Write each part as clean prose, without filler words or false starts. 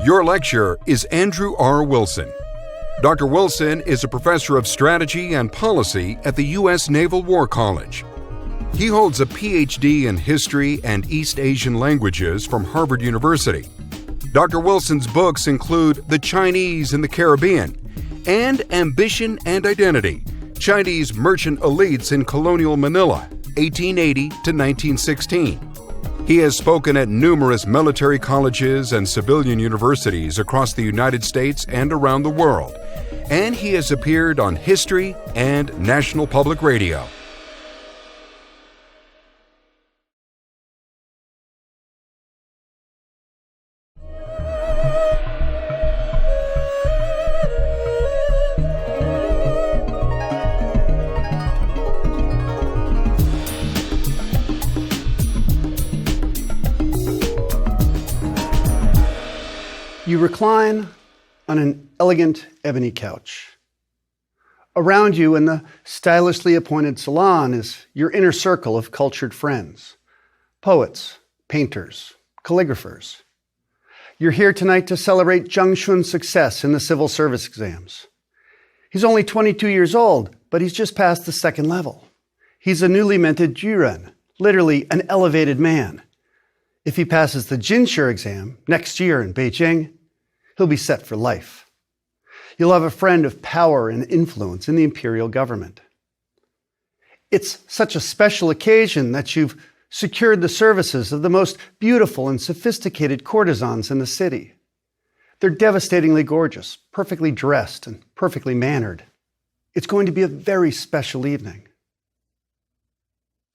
Your lecturer is Andrew R. Wilson. Dr. Wilson is a professor of strategy and policy at the U.S. Naval War College. He holds a Ph.D. in history and East Asian languages from Harvard University. Dr. Wilson's books include The Chinese in the Caribbean and Ambition and Identity, Chinese Merchant Elites in Colonial Manila, 1880 to 1916. He has spoken at numerous military colleges and civilian universities across the United States and around the world, and he has appeared on History and National Public Radio. You recline on an elegant ebony couch. Around you in the stylishly appointed salon is your inner circle of cultured friends, poets, painters, calligraphers. You're here tonight to celebrate Zheng Shun's success in the civil service exams. He's only 22 years old, but he's just passed the second level. He's a newly minted Juren, literally an elevated man. If he passes the Jinshi exam next year in Beijing, he'll be set for life. You'll have a friend of power and influence in the imperial government. It's such a special occasion that you've secured the services of the most beautiful and sophisticated courtesans in the city. They're devastatingly gorgeous, perfectly dressed, and perfectly mannered. It's going to be a very special evening.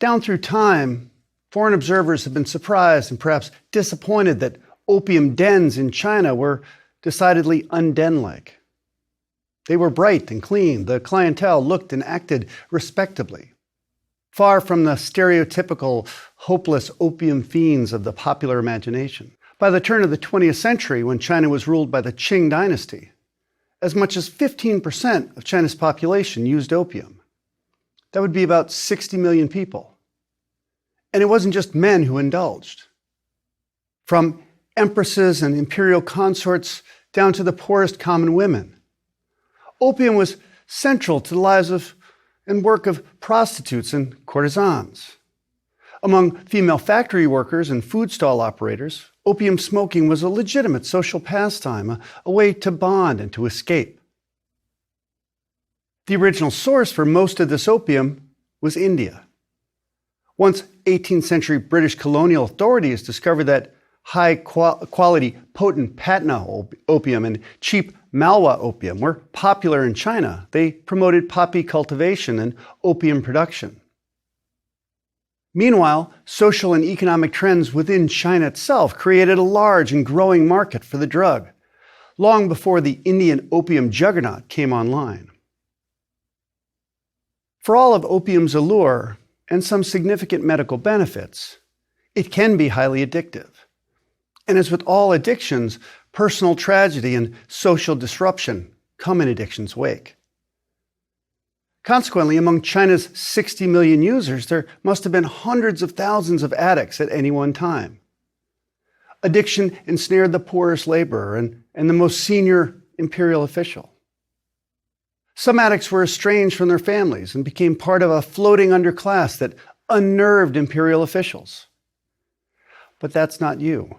Down through time, foreign observers have been surprised and perhaps disappointed that opium dens in China were decidedly un-den-like. They were bright and clean. The clientele looked and acted respectably, far from the stereotypical hopeless opium fiends of the popular imagination. By the turn of the 20th century, when China was ruled by the Qing dynasty, as much as 15% of China's population used opium. That would be about 60 million people. And it wasn't just men who indulged. From empresses and imperial consorts down to the poorest common women. Opium was central to the lives of and work of prostitutes and courtesans. Among female factory workers and food stall operators, opium smoking was a legitimate social pastime, a way to bond and to escape. The original source for most of this opium was India. Once 18th century British colonial authorities discovered that high-quality, potent Patna opium and cheap Malwa opium were popular in China, they promoted poppy cultivation and opium production. Meanwhile, social and economic trends within China itself created a large and growing market for the drug, long before the Indian opium juggernaut came online. For all of opium's allure and some significant medical benefits, it can be highly addictive. And as with all addictions, personal tragedy and social disruption come in addiction's wake. Consequently, among China's 60 million users, there must have been hundreds of thousands of addicts at any one time. Addiction ensnared the poorest laborer and the most senior imperial official. Some addicts were estranged from their families and became part of a floating underclass that unnerved imperial officials. But that's not you.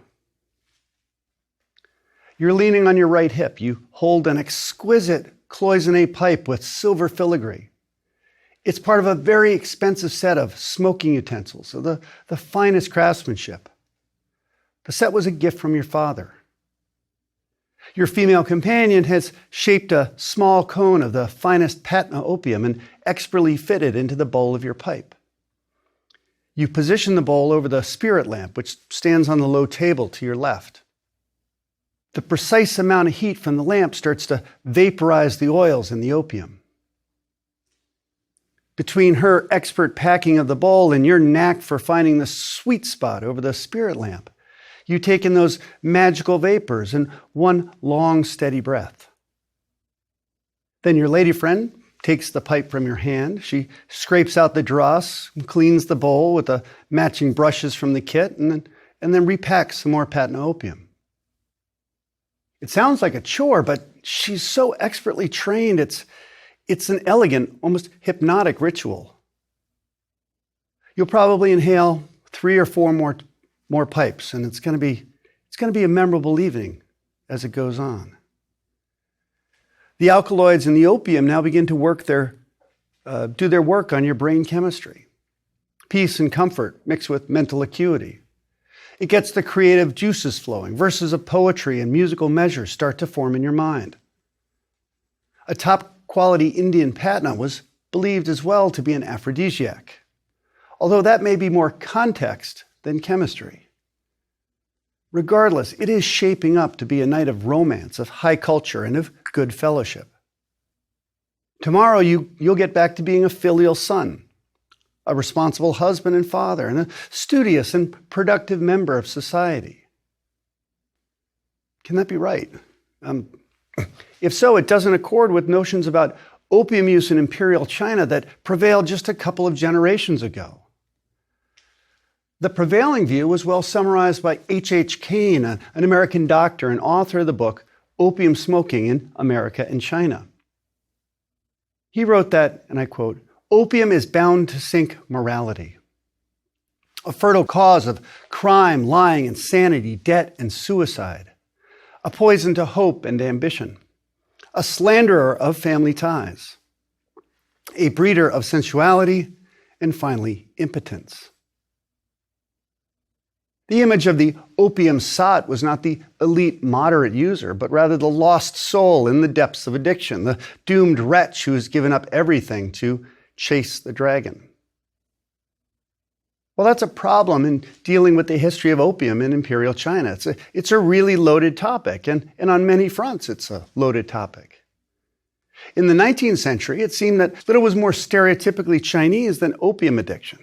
You're leaning on your right hip. You hold an exquisite cloisonné pipe with silver filigree. It's part of a very expensive set of smoking utensils of the finest craftsmanship. The set was a gift from your father. Your female companion has shaped a small cone of the finest Patna opium and expertly fitted into the bowl of your pipe. You position the bowl over the spirit lamp, which stands on the low table to your left. The precise amount of heat from the lamp starts to vaporize the oils in the opium. Between her expert packing of the bowl and your knack for finding the sweet spot over the spirit lamp, you take in those magical vapors in one long, steady breath. Then your lady friend takes the pipe from your hand. She scrapes out the dross, cleans the bowl with the matching brushes from the kit, and then repacks some more Patna opium. It sounds like a chore, but she's so expertly trained, it's an elegant, almost hypnotic ritual. You'll probably inhale 3 or 4 more pipes, and it's going to be a memorable evening as it goes on. The alkaloids in the opium now begin to do their work on your brain chemistry. Peace and comfort mixed with mental acuity. It gets the creative juices flowing. Verses of poetry and musical measures start to form in your mind. A top-quality Indian patna was believed as well to be an aphrodisiac, although that may be more context than chemistry. Regardless, it is shaping up to be a night of romance, of high culture, and of good fellowship. Tomorrow, you'll get back to being a filial son, a responsible husband and father, and a studious and productive member of society. Can that be right? If so, it doesn't accord with notions about opium use in Imperial China that prevailed just a couple of generations ago. The prevailing view was well summarized by H. Kane, an American doctor and author of the book Opium Smoking in America and China. He wrote that, and I quote, "Opium is bound to sink morality, a fertile cause of crime, lying, insanity, debt, and suicide, a poison to hope and ambition, a slanderer of family ties, a breeder of sensuality, and finally, impotence." The image of the opium sot was not the elite moderate user, but rather the lost soul in the depths of addiction, the doomed wretch who has given up everything to chase the dragon. Well, that's a problem in dealing with the history of opium in Imperial China. It's a really loaded topic, and on many fronts it's a loaded topic. In the 19th century, it seemed that little was more stereotypically Chinese than opium addiction.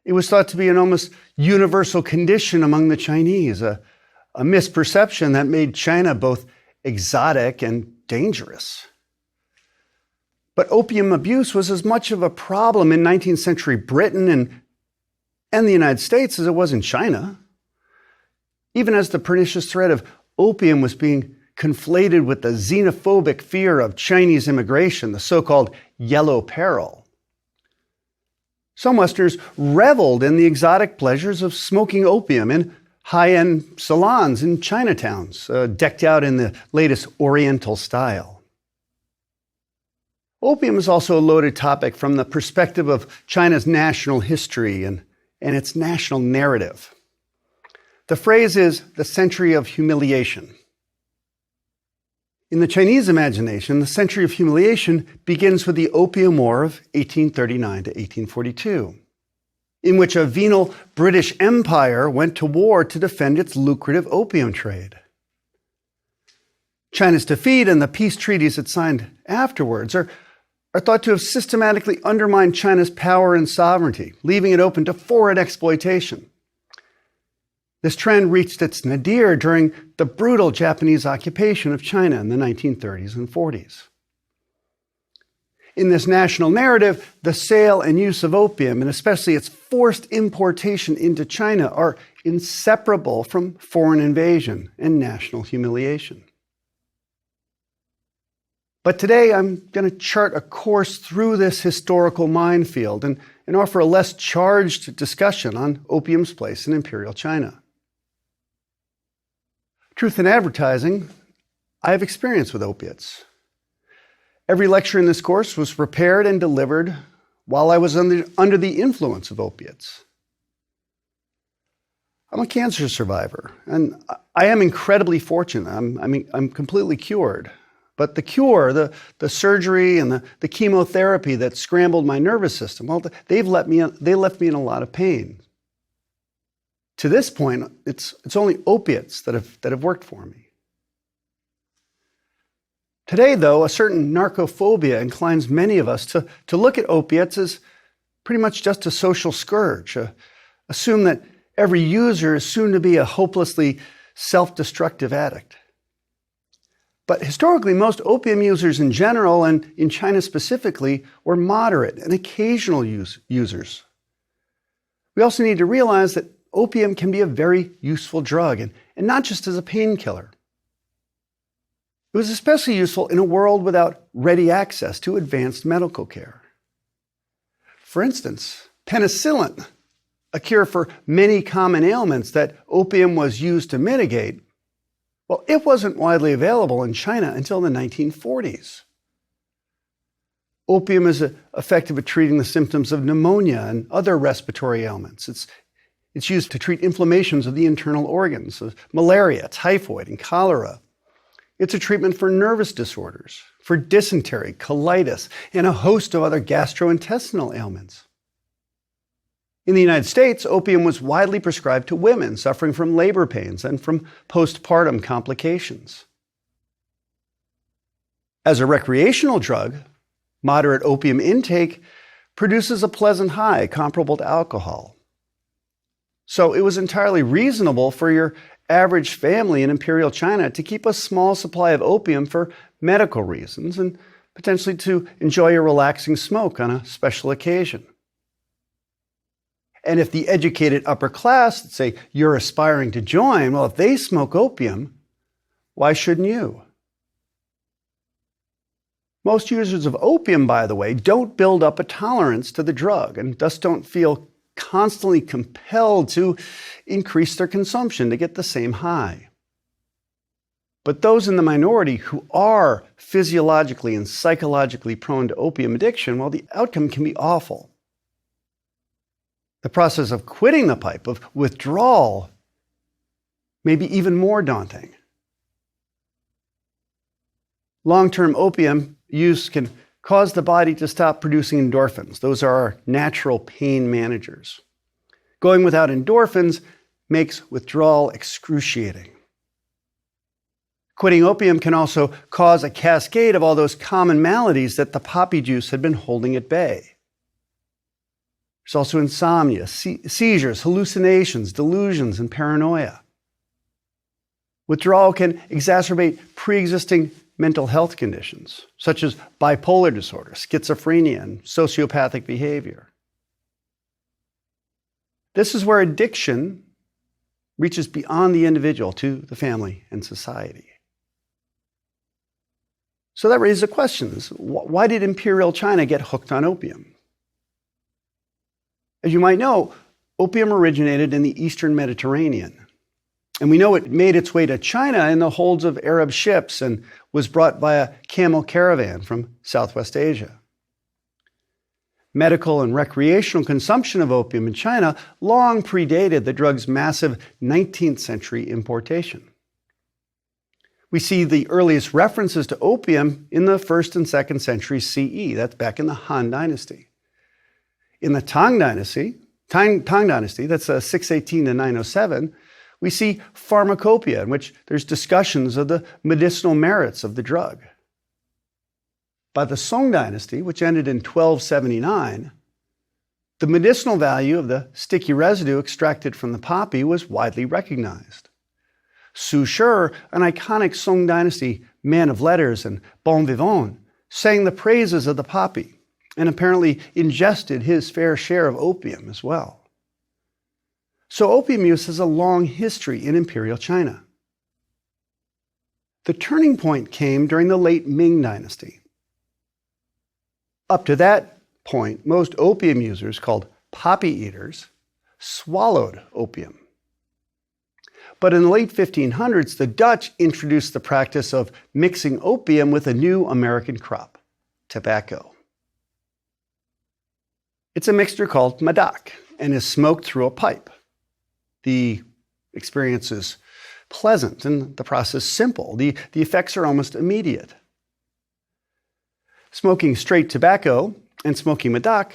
It was thought to be an almost universal condition among the Chinese, a misperception that made China both exotic and dangerous. But opium abuse was as much of a problem in 19th century Britain and the United States as it was in China. Even as the pernicious threat of opium was being conflated with the xenophobic fear of Chinese immigration, the so-called yellow peril. Some Westerners reveled in the exotic pleasures of smoking opium in high-end salons in Chinatowns, decked out in the latest Oriental style. Opium is also a loaded topic from the perspective of China's national history and its national narrative. The phrase is the century of humiliation. In the Chinese imagination, the century of humiliation begins with the Opium War of 1839 to 1842, in which a venal British Empire went to war to defend its lucrative opium trade. China's defeat and the peace treaties it signed afterwards are thought to have systematically undermined China's power and sovereignty, leaving it open to foreign exploitation. This trend reached its nadir during the brutal Japanese occupation of China in the 1930s and 40s. In this national narrative, the sale and use of opium, and especially its forced importation into China, are inseparable from foreign invasion and national humiliation. But today, I'm going to chart a course through this historical minefield and offer a less charged discussion on opium's place in Imperial China. Truth in advertising, I have experience with opiates. Every lecture in this course was prepared and delivered while I was under the influence of opiates. I'm a cancer survivor, and I am incredibly fortunate. I'm completely cured. But the cure, the surgery and the chemotherapy that scrambled my nervous system, well, they left me in a lot of pain. To this point, it's only opiates that have worked for me. Today, though, a certain narcophobia inclines many of us to look at opiates as pretty much just a social scourge, assume that every user is soon to be a hopelessly self-destructive addict. But historically, most opium users in general, and in China specifically, were moderate and occasional users. We also need to realize that opium can be a very useful drug, and not just as a painkiller. It was especially useful in a world without ready access to advanced medical care. For instance, penicillin, a cure for many common ailments that opium was used to mitigate, well, it wasn't widely available in China until the 1940s. Opium is effective at treating the symptoms of pneumonia and other respiratory ailments. It's used to treat inflammations of the internal organs, of malaria, typhoid, and cholera. It's a treatment for nervous disorders, for dysentery, colitis, and a host of other gastrointestinal ailments. In the United States, opium was widely prescribed to women suffering from labor pains and from postpartum complications. As a recreational drug, moderate opium intake produces a pleasant high comparable to alcohol. So it was entirely reasonable for your average family in Imperial China to keep a small supply of opium for medical reasons and potentially to enjoy a relaxing smoke on a special occasion. And if the educated upper class, let's say you're aspiring to join, well, if they smoke opium, why shouldn't you? Most users of opium, by the way, don't build up a tolerance to the drug and thus don't feel constantly compelled to increase their consumption to get the same high. But those in the minority who are physiologically and psychologically prone to opium addiction, well, the outcome can be awful. The process of quitting the pipe, of withdrawal, may be even more daunting. Long-term opium use can cause the body to stop producing endorphins. Those are our natural pain managers. Going without endorphins makes withdrawal excruciating. Quitting opium can also cause a cascade of all those common maladies that the poppy juice had been holding at bay. There's also insomnia, seizures, hallucinations, delusions, and paranoia. Withdrawal can exacerbate pre-existing mental health conditions, such as bipolar disorder, schizophrenia, and sociopathic behavior. This is where addiction reaches beyond the individual to the family and society. So that raises the questions. Why did Imperial China get hooked on opium? As you might know, opium originated in the Eastern Mediterranean. And we know it made its way to China in the holds of Arab ships and was brought by a camel caravan from Southwest Asia. Medical and recreational consumption of opium in China long predated the drug's massive 19th century importation. We see the earliest references to opium in the 1st and 2nd centuries CE. That's back in the Han Dynasty. In the Tang Dynasty, that's 618 to 907, we see pharmacopoeia in which there's discussions of the medicinal merits of the drug. By the Song Dynasty, which ended in 1279, the medicinal value of the sticky residue extracted from the poppy was widely recognized. Su Shi, an iconic Song Dynasty man of letters and bon vivant, sang the praises of the poppy and apparently ingested his fair share of opium as well. So opium use has a long history in Imperial China. The turning point came during the late Ming Dynasty. Up to that point, most opium users, called poppy eaters, swallowed opium. But in the late 1500s, the Dutch introduced the practice of mixing opium with a new American crop, tobacco. It's a mixture called madak and is smoked through a pipe. The experience is pleasant and the process simple. The effects are almost immediate. Smoking straight tobacco and smoking madak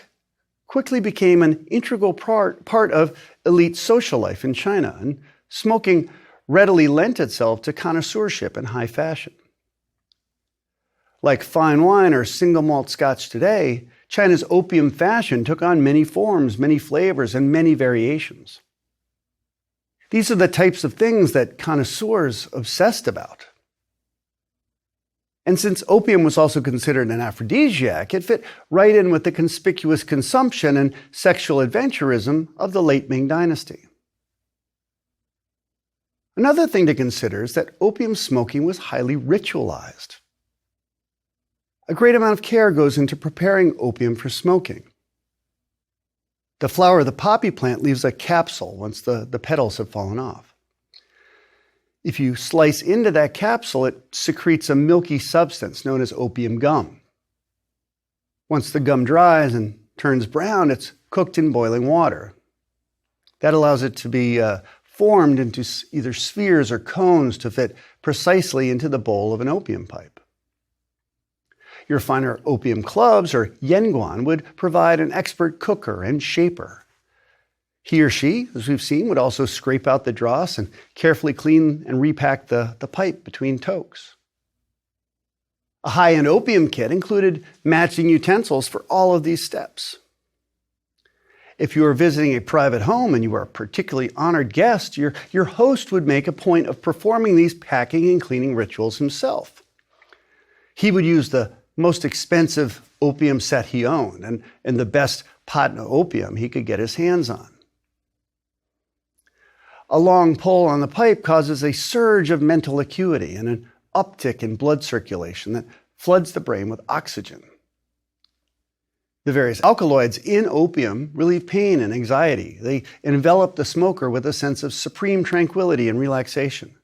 quickly became an integral part of elite social life in China, and smoking readily lent itself to connoisseurship and high fashion. Like fine wine or single malt scotch today, China's opium fashion took on many forms, many flavors, and many variations. These are the types of things that connoisseurs obsessed about. And since opium was also considered an aphrodisiac, it fit right in with the conspicuous consumption and sexual adventurism of the late Ming Dynasty. Another thing to consider is that opium smoking was highly ritualized. A great amount of care goes into preparing opium for smoking. The flower of the poppy plant leaves a capsule once the petals have fallen off. If you slice into that capsule, it secretes a milky substance known as opium gum. Once the gum dries and turns brown, it's cooked in boiling water. That allows it to be formed into either spheres or cones to fit precisely into the bowl of an opium pipe. Your finer opium clubs or yenguan would provide an expert cooker and shaper. He or she, as we've seen, would also scrape out the dross and carefully clean and repack the pipe between tokes. A high-end opium kit included matching utensils for all of these steps. If you are visiting a private home and you are a particularly honored guest, your host would make a point of performing these packing and cleaning rituals himself. He would use the most expensive opium set he owned and the best patna opium he could get his hands on. A long pull on the pipe causes a surge of mental acuity and an uptick in blood circulation that floods the brain with oxygen. The various alkaloids in opium relieve pain and anxiety. They envelop the smoker with a sense of supreme tranquility and relaxation.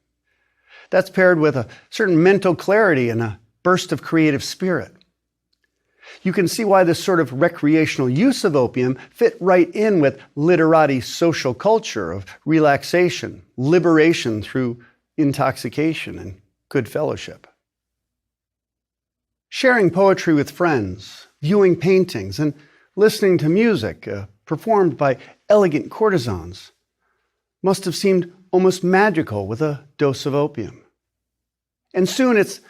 That's paired with a certain mental clarity and a burst of creative spirit. You can see why this sort of recreational use of opium fit right in with literati social culture of relaxation, liberation through intoxication, and good fellowship. Sharing poetry with friends, viewing paintings, and listening to music performed by elegant courtesans must have seemed almost magical with a dose of opium. And soon it's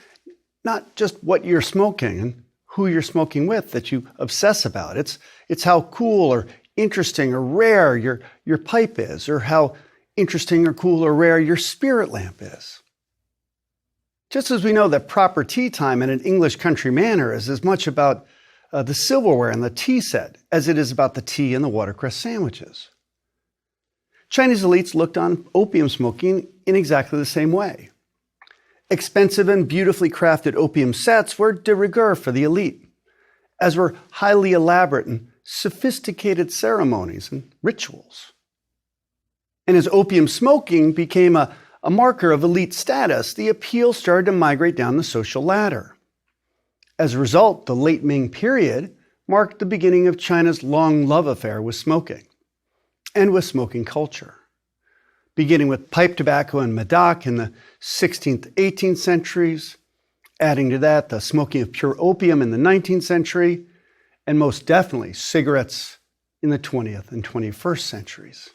not just what you're smoking and who you're smoking with that you obsess about. It's how cool or interesting or rare your pipe is, or how interesting or cool or rare your spirit lamp is. Just as we know that proper tea time in an English country manor is as much about the silverware and the tea set as it is about the tea and the watercress sandwiches. Chinese elites looked on opium smoking in exactly the same way. Expensive and beautifully crafted opium sets were de rigueur for the elite, as were highly elaborate and sophisticated ceremonies and rituals. And as opium smoking became a marker of elite status, the appeal started to migrate down the social ladder. As a result, the late Ming period marked the beginning of China's long love affair with smoking and with smoking culture, beginning with pipe tobacco and madak in the 16th, 18th centuries, adding to that the smoking of pure opium in the 19th century, and most definitely cigarettes in the 20th and 21st centuries.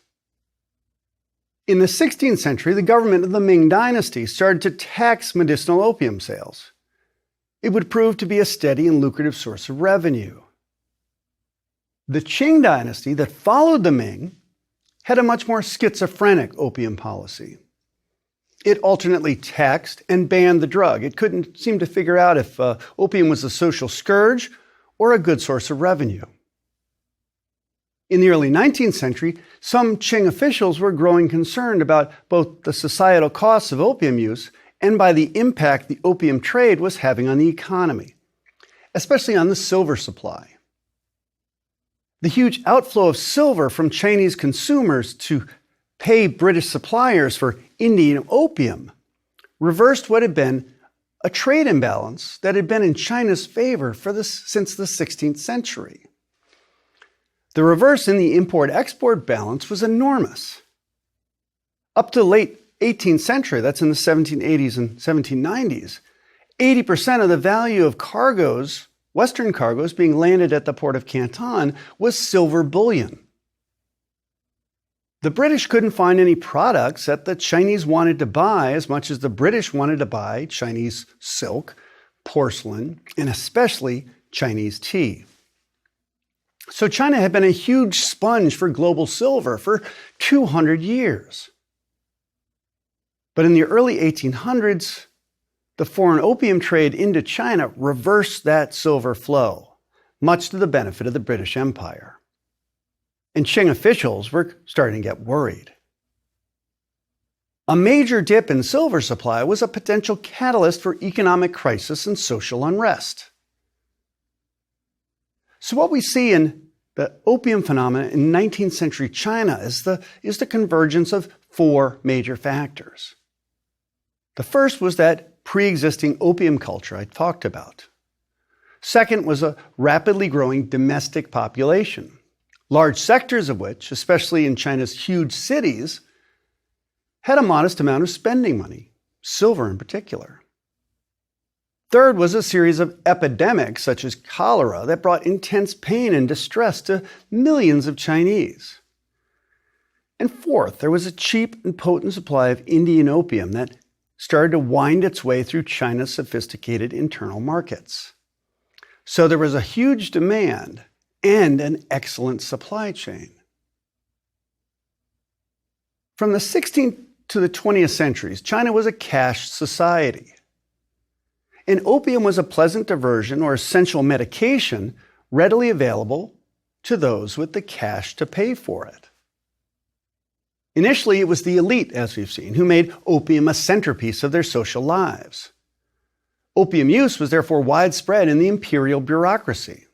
In the 16th century, the government of the Ming Dynasty started to tax medicinal opium sales. It would prove to be a steady and lucrative source of revenue. The Qing Dynasty that followed the Ming had a much more schizophrenic opium policy. It alternately taxed and banned the drug. It couldn't seem to figure out if opium was a social scourge or a good source of revenue. In the early 19th century, some Qing officials were growing concerned about both the societal costs of opium use and by the impact the opium trade was having on the economy, especially on the silver supply. The huge outflow of silver from Chinese consumers to pay British suppliers for Indian opium reversed what had been a trade imbalance that had been in China's favor since the 16th century. The reverse in the import-export balance was enormous. Up to the late 18th century, that's in the 1780s and 1790s, 80% of the value of cargoes, Western cargoes being landed at the port of Canton, was silver bullion. The British couldn't find any products that the Chinese wanted to buy as much as the British wanted to buy Chinese silk, porcelain, and especially Chinese tea. So China had been a huge sponge for global silver for 200 years. But in the early 1800s, the foreign opium trade into China reversed that silver flow, much to the benefit of the British Empire. And Qing officials were starting to get worried. A major dip in silver supply was a potential catalyst for economic crisis and social unrest. So what we see in the opium phenomenon in 19th century China is the convergence of four major factors. The first was that pre-existing opium culture I talked about. Second was a rapidly growing domestic population, large sectors of which, especially in China's huge cities, had a modest amount of spending money, silver in particular. Third was a series of epidemics, such as cholera, that brought intense pain and distress to millions of Chinese. And fourth, there was a cheap and potent supply of Indian opium that started to wind its way through China's sophisticated internal markets. So there was a huge demand and an excellent supply chain. From the 16th to the 20th centuries, China was a cash society. And opium was a pleasant diversion or essential medication readily available to those with the cash to pay for it. Initially, it was the elite, as we've seen, who made opium a centerpiece of their social lives. Opium use was therefore widespread in the imperial bureaucracy.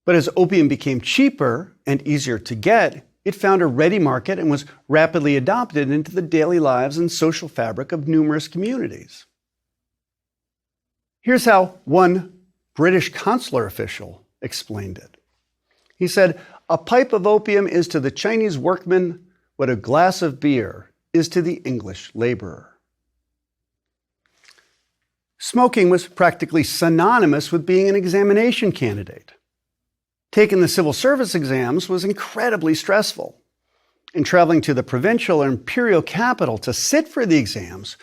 But as opium became cheaper and easier to get, it found a ready market and was rapidly adopted into the daily lives and social fabric of numerous communities. Here's how one British consular official explained it. He said, "A pipe of opium is to the Chinese workman what a glass of beer is to the English laborer." Smoking was practically synonymous with being an examination candidate. Taking the civil service exams was incredibly stressful, and traveling to the provincial or imperial capital to sit for the exams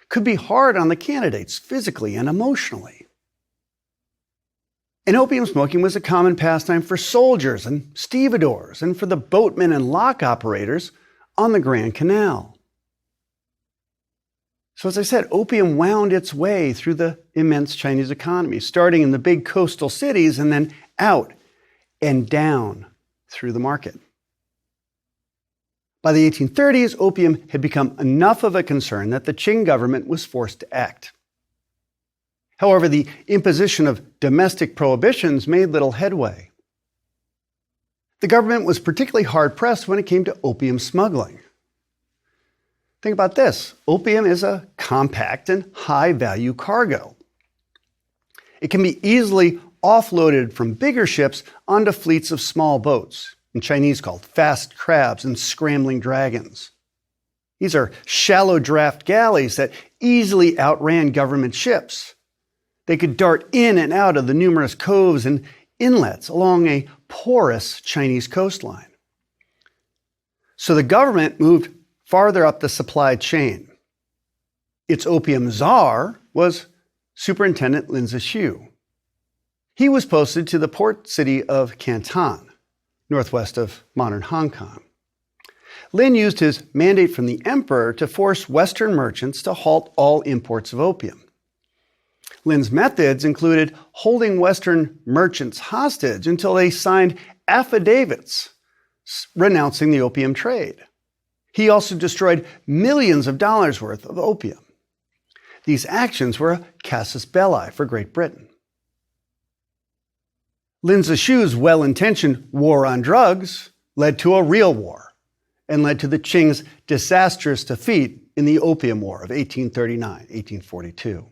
could be hard on the candidates physically and emotionally. And opium smoking was a common pastime for soldiers and stevedores and for the boatmen and lock operators on the Grand Canal. So as I said, opium wound its way through the immense Chinese economy, starting in the big coastal cities and then out and down through the market. By the 1830s, opium had become enough of a concern that the Qing government was forced to act. However, the imposition of domestic prohibitions made little headway. The government was particularly hard-pressed when it came to opium smuggling. Think about this. Opium is a compact and high-value cargo. It can be easily offloaded from bigger ships onto fleets of small boats, in Chinese called fast crabs and scrambling dragons. These are shallow draft galleys that easily outran government ships. They could dart in and out of the numerous coves and inlets along a porous Chinese coastline. So the government moved farther up the supply chain. Its opium czar was Superintendent Lin Zexu. He was posted to the port city of Canton, northwest of modern Hong Kong. Lin used his mandate from the emperor to force Western merchants to halt all imports of opium. Lin's methods included holding Western merchants hostage until they signed affidavits renouncing the opium trade. He also destroyed millions of dollars worth of opium. These actions were a casus belli for Great Britain. Lin Zexu's well-intentioned war on drugs led to a real war and led to the Qing's disastrous defeat in the Opium War of 1839-1842.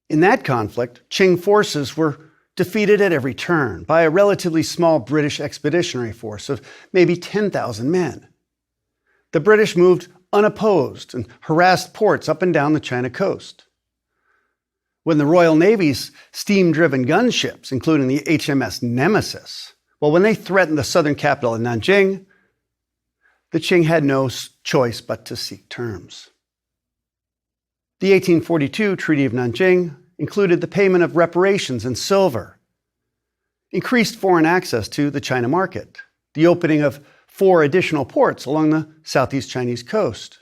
In that conflict, Qing forces were defeated at every turn by a relatively small British expeditionary force of maybe 10,000 men. The British moved unopposed and harassed ports up and down the China coast. When the Royal Navy's steam-driven gunships, including the HMS Nemesis, when they threatened the southern capital of Nanjing, the Qing had no choice but to seek terms. The 1842 Treaty of Nanjing included the payment of reparations in silver, increased foreign access to the China market, the opening of 4 additional ports along the southeast Chinese coast.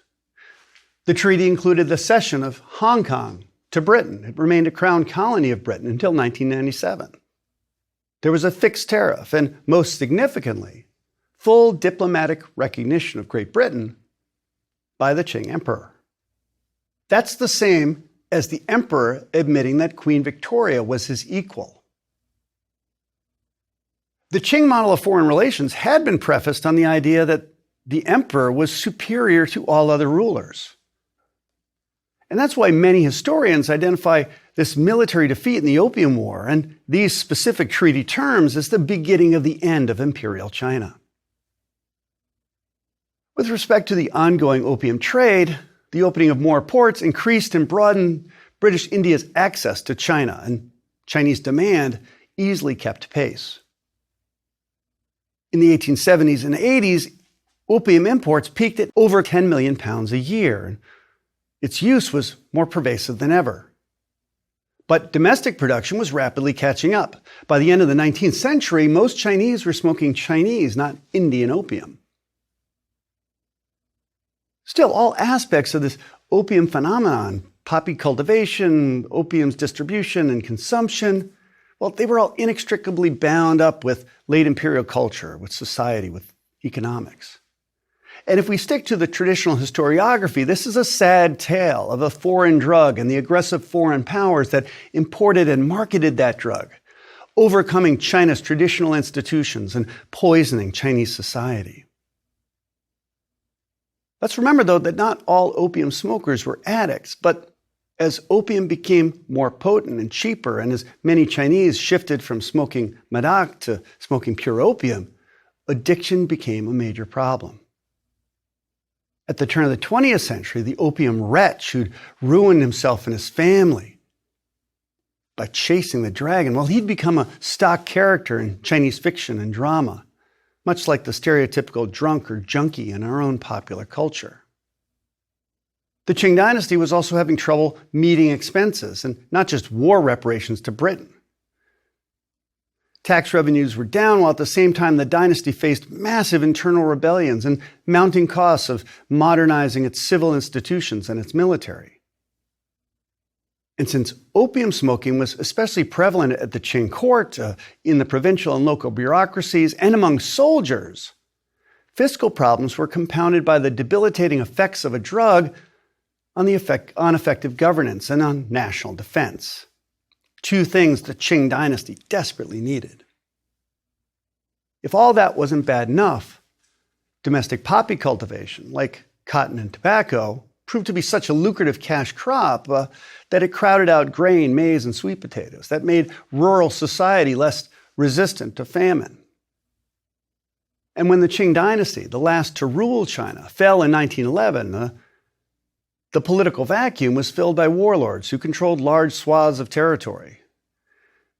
The treaty included the cession of Hong Kong to Britain. It remained a crown colony of Britain until 1997. There was a fixed tariff and, most significantly, full diplomatic recognition of Great Britain by the Qing emperor. That's the same as the emperor admitting that Queen Victoria was his equal. The Qing model of foreign relations had been prefaced on the idea that the emperor was superior to all other rulers. And that's why many historians identify this military defeat in the Opium War and these specific treaty terms as the beginning of the end of Imperial China. With respect to the ongoing opium trade, the opening of more ports increased and broadened British India's access to China, and Chinese demand easily kept pace. In the 1870s and 80s, opium imports peaked at over 10 million pounds a year. Its use was more pervasive than ever. But domestic production was rapidly catching up. By the end of the 19th century, most Chinese were smoking Chinese, not Indian opium. Still, all aspects of this opium phenomenon, poppy cultivation, opium's distribution and consumption, well, they were all inextricably bound up with late imperial culture, with society, with economics. And if we stick to the traditional historiography, this is a sad tale of a foreign drug and the aggressive foreign powers that imported and marketed that drug, overcoming China's traditional institutions and poisoning Chinese society. Let's remember, though, that not all opium smokers were addicts, but as opium became more potent and cheaper, and as many Chinese shifted from smoking madak to smoking pure opium, addiction became a major problem. At the turn of the 20th century, the opium wretch who'd ruined himself and his family by chasing the dragon, well, he'd become a stock character in Chinese fiction and drama, much like the stereotypical drunk or junkie in our own popular culture. The Qing dynasty was also having trouble meeting expenses, and not just war reparations to Britain. Tax revenues were down, while at the same time the dynasty faced massive internal rebellions and mounting costs of modernizing its civil institutions and its military. And since opium smoking was especially prevalent at the Qing court, in the provincial and local bureaucracies, and among soldiers, fiscal problems were compounded by the debilitating effects of a drug on effective governance and on national defense. Two things the Qing dynasty desperately needed. If all that wasn't bad enough, domestic poppy cultivation, like cotton and tobacco, proved to be such a lucrative cash crop that it crowded out grain, maize, and sweet potatoes. That made rural society less resistant to famine. And when the Qing dynasty, the last to rule China, fell in 1911, the political vacuum was filled by warlords who controlled large swaths of territory.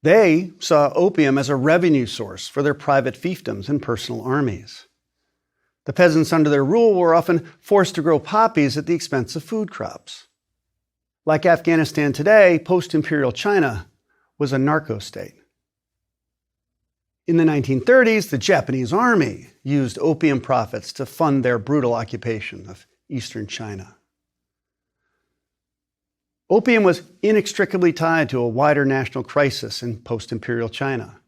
They saw opium as a revenue source for their private fiefdoms and personal armies. The peasants under their rule were often forced to grow poppies at the expense of food crops. Like Afghanistan today, post-imperial China was a narco-state. In the 1930s, the Japanese army used opium profits to fund their brutal occupation of eastern China. Opium was inextricably tied to a wider national crisis in post-imperial China,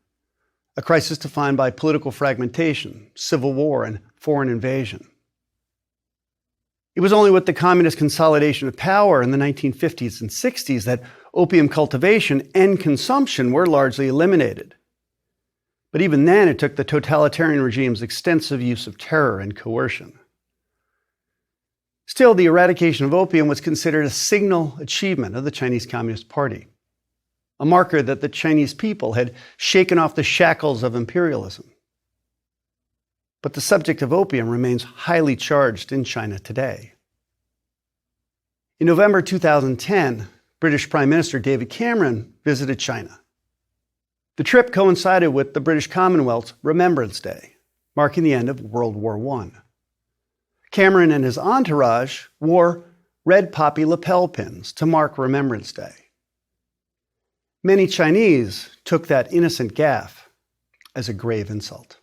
a crisis defined by political fragmentation, civil war, and foreign invasion. It was only with the communist consolidation of power in the 1950s and 60s that opium cultivation and consumption were largely eliminated. But even then, it took the totalitarian regime's extensive use of terror and coercion. Still, the eradication of opium was considered a signal achievement of the Chinese Communist Party, a marker that the Chinese people had shaken off the shackles of imperialism. But the subject of opium remains highly charged in China today. In November 2010, British Prime Minister David Cameron visited China. The trip coincided with the British Commonwealth's Remembrance Day, marking the end of World War I. Cameron and his entourage wore red poppy lapel pins to mark Remembrance Day. Many Chinese took that innocent gaffe as a grave insult.